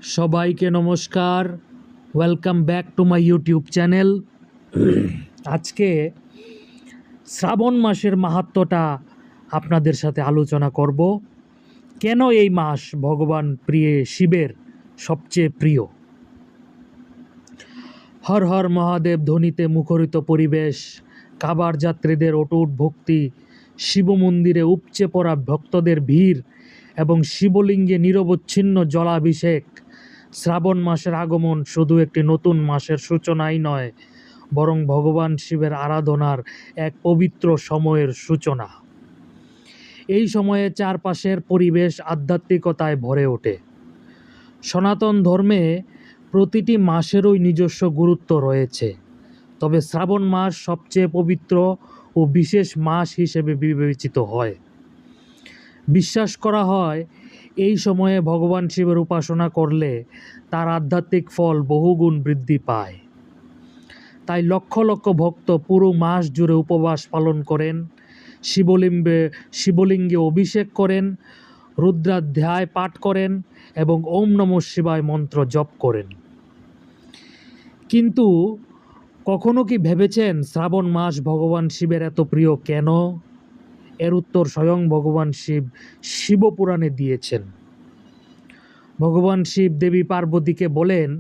সবাইকে নমস্কার। Welcome back to my YouTube channel. আজকে শ্রাবণ মাসের মাহাত্ম্যটা আপনাদের সাথে আলোচনা করব। কেন এই মাস ভগবান শিবের সবচেয়ে প্রিয়। হর হর মহাদেব ধ্বনিতে মুখরিত পরিবেশ, কাবার যাত্রীদের অটুট ভক্তি, শিব মন্দিরে উপচে পড়া ভক্তদের ভিড় এবং শিবলিঙ্গে নিরবচ্ছিন্ন জলাভিষেক। শ্রাবণ মাসের আগমন শুধু একটি নতুন মাসের সূচনাই নয়, বরং ভগবান শিবের আরাধনার এক পবিত্র সময়ের সূচনা। এই সময়ে চারপাশের পরিবেশ আধ্যাত্মিকতায় ভরে ওঠে। সনাতন ধর্মে প্রতিটি মাসেরই নিজস্ব গুরুত্ব রয়েছে, তবে শ্রাবণ মাস সবচেয়ে পবিত্র ও বিশেষ মাস হিসেবে বিবেচিত হয়। বিশ্বাস করা হয় এই সময়ে ভগবান শিবের উপাসনা করলে তার আধ্যাত্মিক ফল বহুগুণ বৃদ্ধি পায়। তাই লক্ষ লক্ষ ভক্ত পুরো মাস জুড়ে উপবাস পালন করেন, শিবলিঙ্গে অভিষেক করেন, রুদ্রাধ্যায় পাঠ করেন এবং ওম নমঃ শিবায় মন্ত্র জপ করেন। কিন্তু কখনো কি ভেবেছেন শ্রাবণ মাস ভগবান শিবের এত প্রিয় কেন? এর উত্তর স্বয়ং ভগবান শিব শিবপুরাণে দিয়েছেন। ভগবান শিব দেবী পার্বতীকে বলেন,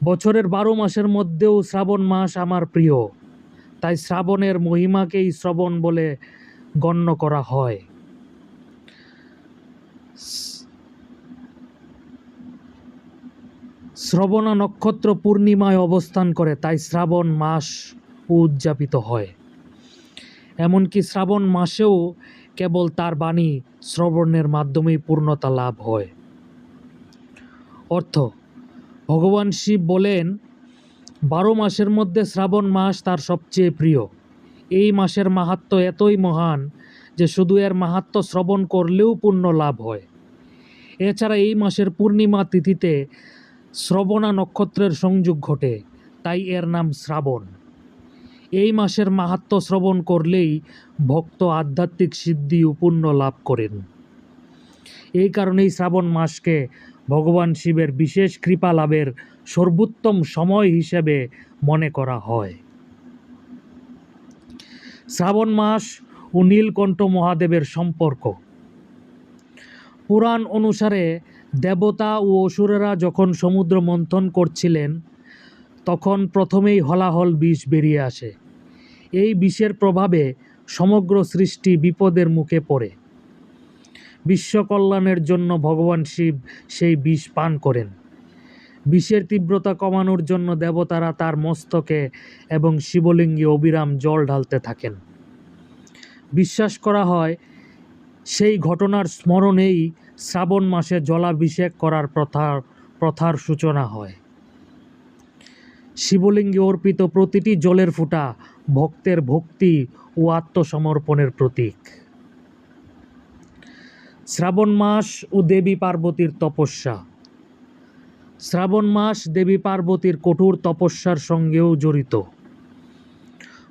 বছরের 12 মাসের মধ্যেও শ্রাবণ মাস আমার প্রিয়, তাই শ্রাবণের মহিমাকেই শ্রবণ বলে গণ্য করা হয়। শ্রবণা নক্ষত্র পূর্ণিমায় অবস্থান করে, তাই শ্রাবণ মাস উদযাপিত হয়। এমনকি শ্রাবণ মাসেও কেবল তার বাণী শ্রবণের মাধ্যমেই পূর্ণতা লাভ হয়। অর্থ, ভগবান শিব বলেন 12 মাসের মধ্যে শ্রাবণ মাস তার সবচেয়ে প্রিয়। এই মাসের মাহাত্ম্য এতই মহান যে শুধু এর মাহাত্ম্য শ্রবণ করলেও পুণ্য লাভ হয়। এছাড়া এই মাসের পূর্ণিমা তিথিতে শ্রবণা নক্ষত্রের সংযোগ ঘটে, তাই এর নাম শ্রাবণ। এই মাসের মাহাত্ম্য শ্রবণ করলেই ভক্ত আধ্যাত্মিক সিদ্ধি ও পুণ্য লাভ করেন। এই কারণেই শ্রাবণ মাসকে ভগবান শিবের বিশেষ কৃপা লাভের সর্বোত্তম সময় হিসেবে মনে করা হয়। শ্রাবণ মাস ও নীলকণ্ঠ মহাদেবের সম্পর্ক। পুরাণ অনুসারে দেবতা ও অসুরেরা যখন সমুদ্র মন্থন করছিলেন, তখন প্রথমেই হলাহল বিষ বেরিয়ে আসে। এই বিষের প্রভাবে সমগ্র সৃষ্টি বিপদের মুখে পড়ে। বিশ্ব কল্যাণের জন্য ভগবান শিব সেই বিষ পান করেন। বিষের তীব্রতা কমানোর জন্য দেবতারা তার মস্তকে এবং শিবলিঙ্গে অবিরাম জল ঢালতে থাকেন। বিশ্বাস করা হয় সেই ঘটনার স্মরণেই শ্রাবণ মাসে জলাভিষেক করার প্রথার সূচনা হয়। শিবলিঙ্গে অর্পিত প্রতিটি জলের ফোঁটা ভক্তের ভক্তি ও আত্মসমর্পণের প্রতীক। শ্রাবণ মাস ও দেবী পার্বতীর তপস্যা। শ্রাবণ মাস দেবী পার্বতীর কঠোর তপস্যার সঙ্গেও জড়িত।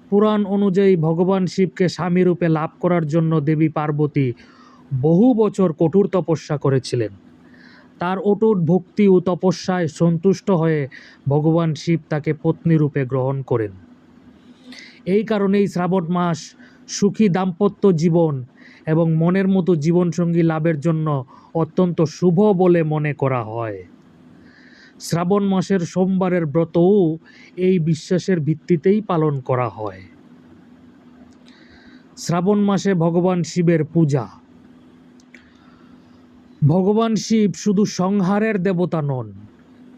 পুরাণ অনুযায়ী ভগবান শিবকে স্বামীরূপে লাভ করার জন্য দেবী পার্বতী বহু বছর কঠোর তপস্যা করেছিলেন। তার অটুট ভক্তি ও তপস্যায় সন্তুষ্ট হয়ে ভগবান শিব তাকে পত্নীরূপে গ্রহণ করেন। এই কারণেই শ্রাবণ মাস সুখী দাম্পত্য জীবন এবং মনের মতো জীবনসঙ্গী লাভের জন্য অত্যন্ত শুভ বলে মনে করা হয়। শ্রাবণ মাসের সোমবারের ব্রতও এই বিশ্বাসের ভিত্তিতেই পালন করা হয়। শ্রাবণ মাসে ভগবান শিবের পূজা। ভগবান শিব শুধু সংহারের দেবতা নন,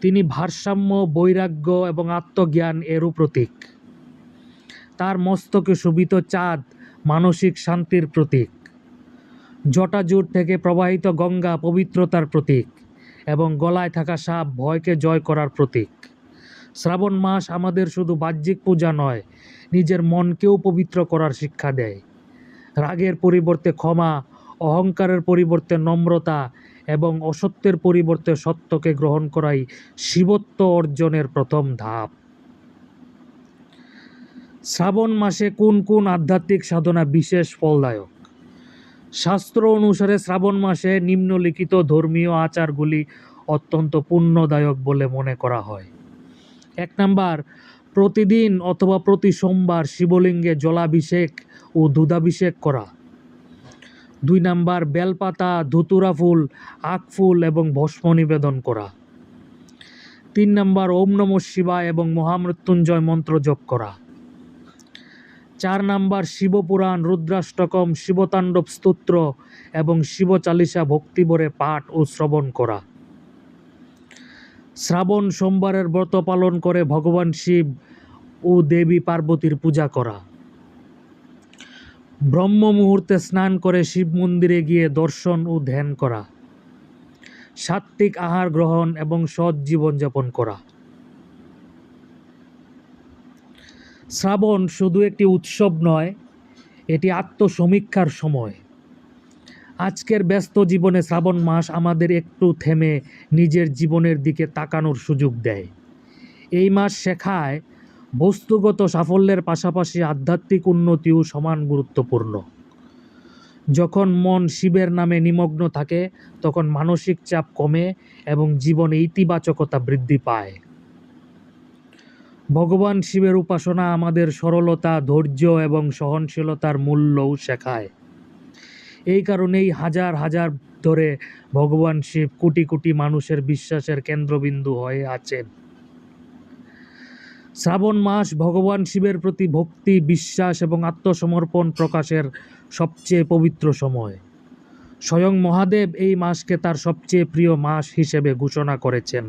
তিনি ভারসাম্য, বৈরাগ্য এবং আত্মজ্ঞান এরও প্রতীক। তার মস্তকে শোভিত চাঁদ মানসিক শান্তির প্রতীক, জটাজুট থেকে প্রবাহিত গঙ্গা পবিত্রতার প্রতীক এবং গলায় থাকা সাপ ভয়কে জয় করার প্রতীক। শ্রাবণ মাস আমাদের শুধু বাহ্যিক পূজা নয়, নিজের মনকেও পবিত্র করার শিক্ষা দেয়। রাগের পরিবর্তে ক্ষমা, অহংকারের পরিবর্তে নম্রতা এবং অসত্যের পরিবর্তে সত্যকে গ্রহণ করাই শিবত্ব অর্জনের প্রথম ধাপ। শ্রাবণ মাসে কোন কোন আধ্যাত্মিক সাধনা বিশেষ ফলদায়ক? শাস্ত্র অনুসারে শ্রাবণ মাসে নিম্নলিখিত ধর্মীয় আচারগুলি অত্যন্ত পুণ্যদায়ক বলে মনে করা হয়। 1 নাম্বার, প্রতিদিন অথবা প্রতি সোমবার শিবলিঙ্গে জলাভিষেক ও দুধাভিষেক করা। 2 নাম্বার, বেলপাতা, ধুতুরা ফুল, আখ ফুল এবং ভস্ম নিবেদন করা। 3 নাম্বার, ওম নমঃ শিবায় এবং মহামৃত্যুঞ্জয় মন্ত্র জপ করা। 4 নাম্বার, শিবপুরাণ, রুদ্রাষ্টকম, শিবতাণ্ডব স্তোত্র এবং শিব চালিসা ভক্তিভরে পাঠ ও শ্রবণ করা। শ্রাবণ সোমবারের ব্রত পালন করে ভগবান শিব ও দেবী পার্বতীর পূজা করা। ব্রহ্ম মুহূর্তে স্নান করে শিব মন্দিরে গিয়ে দর্শন ও ধ্যান করা। সাত্ত্বিক আহার গ্রহণ এবং সৎ জীবনযাপন করা। শ্রাবণ শুধু একটি উৎসব নয়, এটি আত্মসমীক্ষার সময়। আজকের ব্যস্ত জীবনে শ্রাবণ মাস আমাদের একটু থেমে নিজের জীবনের দিকে তাকানোর সুযোগ দেয়। এই মাস শেখায় বস্তুগত সাফল্যের পাশাপাশি আধ্যাত্মিক উন্নতিও সমান গুরুত্বপূর্ণ। যখন মন শিবের নামে নিমগ্ন থাকে তখন মানসিক চাপ কমে এবং জীবনে ইতিবাচকতা বৃদ্ধি পায়। ভগবান শিবের উপাসনা আমাদের সরলতা, ধৈর্য এবং সহনশীলতার মূল্যও শেখায়। এই কারণেই হাজার হাজার ধরে ভগবান শিব কোটি কোটি মানুষের বিশ্বাসের কেন্দ্রবিন্দু হয়ে আছেন। শ্রাবণ মাস ভগবান শিবের প্রতি ভক্তি, বিশ্বাস এবং আত্মসমর্পণ প্রকাশের সবচেয়ে পবিত্র সময়। স্বয়ং মহাদেব এই মাসকে তার সবচেয়ে প্রিয় মাস হিসেবে ঘোষণা করেছেন।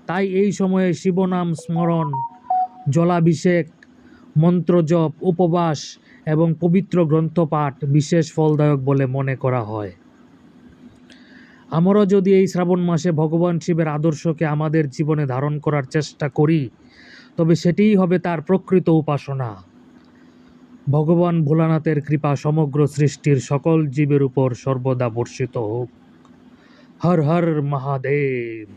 তাই এই সময়ে শিবনাম স্মরণ, জলাভিষেক, মন্ত্রজপ, উপবাস এবং পবিত্র গ্রন্থপাঠ বিশেষ ফলদায়ক বলে মনে করা হয়। আমরা যদি এই শ্রাবণ মাসে ভগবান শিবের আদর্শকে আমাদের জীবনে ধারণ করার চেষ্টা করি, তবে সেটিই হবে তার প্রকৃত উপাসনা। ভগবান ভোলানাথের কৃপা সমগ্র সৃষ্টির সকল জীবের উপর সর্বদা বর্ষিত হোক। হর হর মহাদেব।